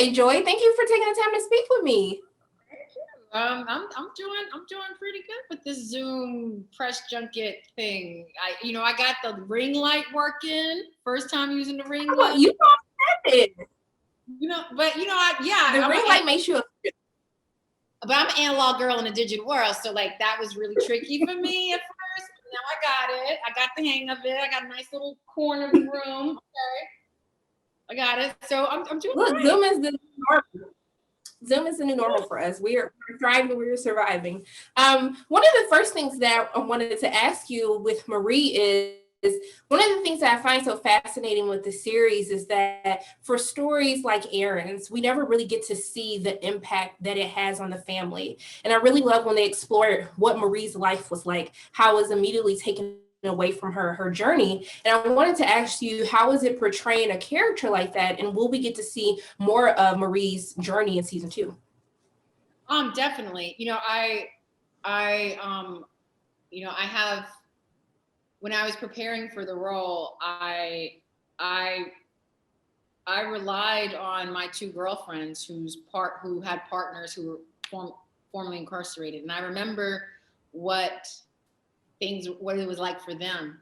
today, Joy? Thank you for taking the time to speak with me. I'm doing pretty good with this Zoom press junket thing. I got the ring light working. First time using the ring Well, light. you don't have it. The ring light makes you. But I'm an analog girl in a digital world, so like that was really tricky for me at first. But now I got it. I got the hang of it. I got a nice little corner of the room. Okay, I got it. So I'm doing all Look, right. Zoom is the new normal for us. We're thriving, we're surviving. One of the first things that I wanted to ask you with Marie is one of the things that I find so fascinating with the series is that for stories like Aaron's, we never really get to see the impact that it has on the family. And I really love when they explore what Marie's life was like, how it was immediately taken away from her journey. And I wanted to ask you, how is it portraying a character like that? And will we get to see more of Marie's journey in season 2? Definitely. I have, when I was preparing for the role, I I relied on my two girlfriends who had partners who were formerly incarcerated, and I remember what what it was like for them,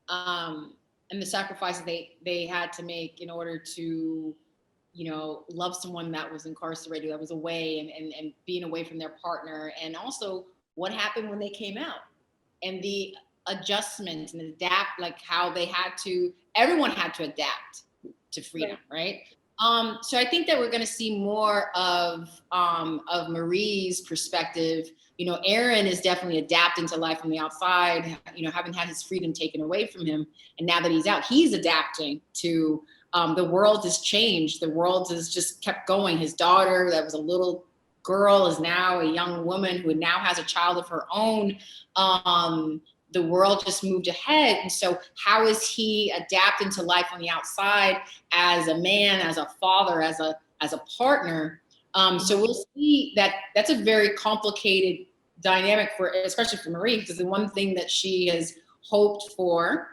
and the sacrifices they had to make in order to love someone that was incarcerated, that was away, and being away from their partner, and also what happened when they came out, and the adjustment and adapt, like how everyone had to adapt to freedom, right? So I think that we're going to see more of Marie's perspective. Aaron is definitely adapting to life from the outside, having had his freedom taken away from him. And now that he's out, he's adapting to the world has changed. The world has just kept going. His daughter, that was a little girl, is now a young woman who now has a child of her own. The world just moved ahead. And so how is he adapting to life on the outside as a man, as a father, as a partner? So we'll see that's a very complicated dynamic especially for Marie, because the one thing that she has hoped for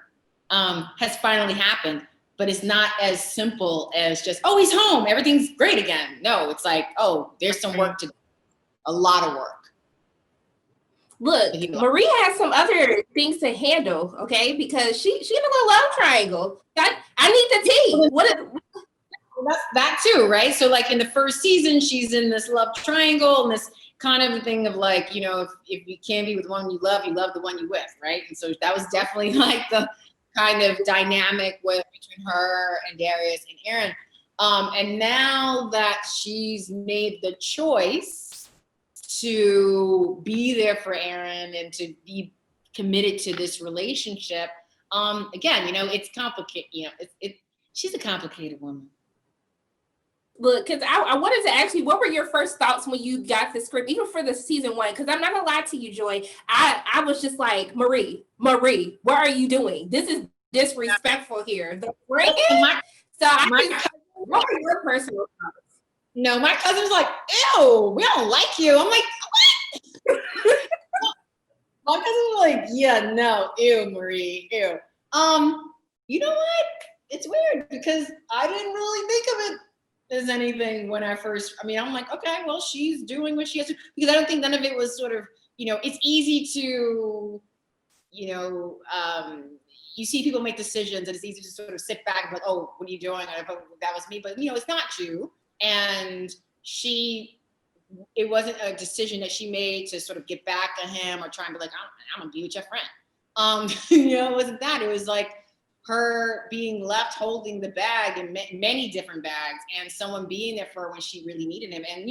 has finally happened. But it's not as simple as just, oh, he's home, everything's great again. No, it's like, oh, there's some work to do, a lot of work. Look, Marie has some other things to handle, okay? Because she in a little love triangle. I need the tea. That's that too, right? So like in the first season, she's in this love triangle and this kind of thing of like, if you can't be with one you love the one you with, right? And so that was definitely like the kind of dynamic between her and Darius and Aaron. And now that she's made the choice to be there for Aaron and to be committed to this relationship, again, it's complicated. She's a complicated woman. Look, because I wanted to ask you, what were your first thoughts when you got the script, even for the season 1? Because I'm not gonna lie to you, Joy. I was just like, Marie, what are you doing? This is disrespectful here. The friend. What were your personal thoughts? No, my cousin's like, ew, we don't like you. I'm like, what? My cousin's like, yeah, no, ew, Marie, ew. You know what? It's weird because I didn't really think of it as anything when I'm like, okay, well, she's doing what she has to, because I don't think none of it was sort of, it's easy to, you see people make decisions and it's easy to sort of sit back and be like, oh, what are you doing? That was me, but it's not you. And it wasn't a decision that she made to sort of get back at him or try and be like, I'm gonna be with your friend. It wasn't that. It was like her being left holding the bag in many different bags, and someone being there for her when she really needed him. And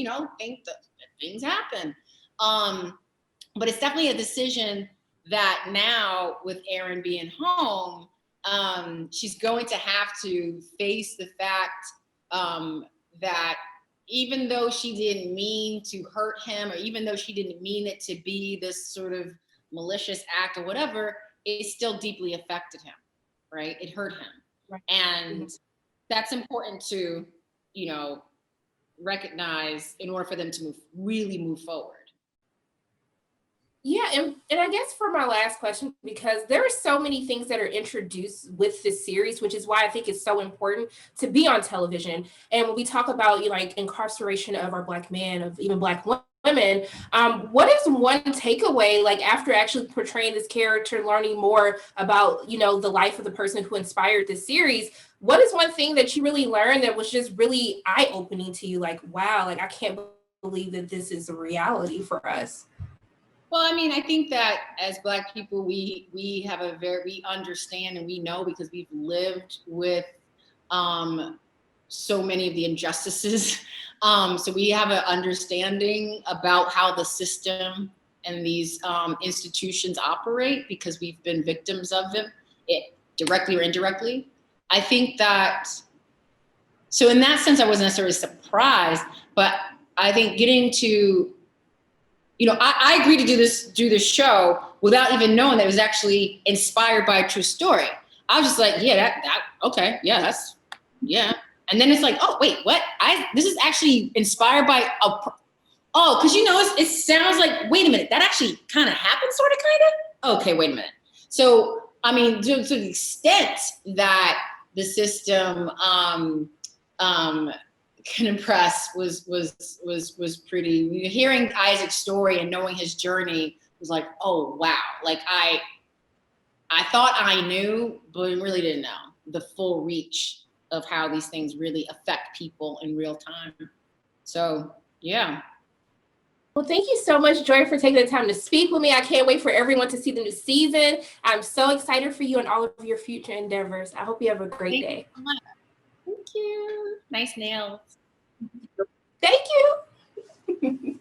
things happen. But it's definitely a decision that now, with Aaron being home, she's going to have to face the fact that even though she didn't mean to hurt him, or even though she didn't mean it to be this sort of malicious act or whatever, it still deeply affected him, right? It hurt him. Right. And that's important to, recognize in order for them to really move forward. Yeah, and I guess for my last question, because there are so many things that are introduced with this series, which is why I think it's so important to be on television. And when we talk about like incarceration of our Black men, of even Black women, what is one takeaway, like after actually portraying this character, learning more about the life of the person who inspired this series? What is one thing that you really learned that was just really eye opening to you? Like, wow, like I can't believe that this is a reality for us. Well, I mean, I think that as Black people, we have we understand and we know because we've lived with so many of the injustices. So we have an understanding about how the system and these institutions operate because we've been victims of them, directly or indirectly. I think that, so in that sense, I wasn't necessarily surprised, but I think getting to, I agreed to do this show without even knowing that it was actually inspired by a true story. I was just like, yeah, that okay, yeah, yeah. And then it's like, oh wait, what? This is actually inspired by because it sounds like, wait a minute, that actually kind of happened, sort of, kind of. Okay, wait a minute. So I mean, to the extent that the system can impress was pretty. Hearing Isaac's story and knowing his journey was like, oh wow, like I thought I knew, but really didn't know the full reach of how these things really affect people in real time. So yeah. Well, thank you so much, Joy, for taking the time to speak with me. I can't wait for everyone to see the new season. I'm so excited for you and all of your future endeavors. I hope you have a great day. Thank you. Nice nails. Thank you.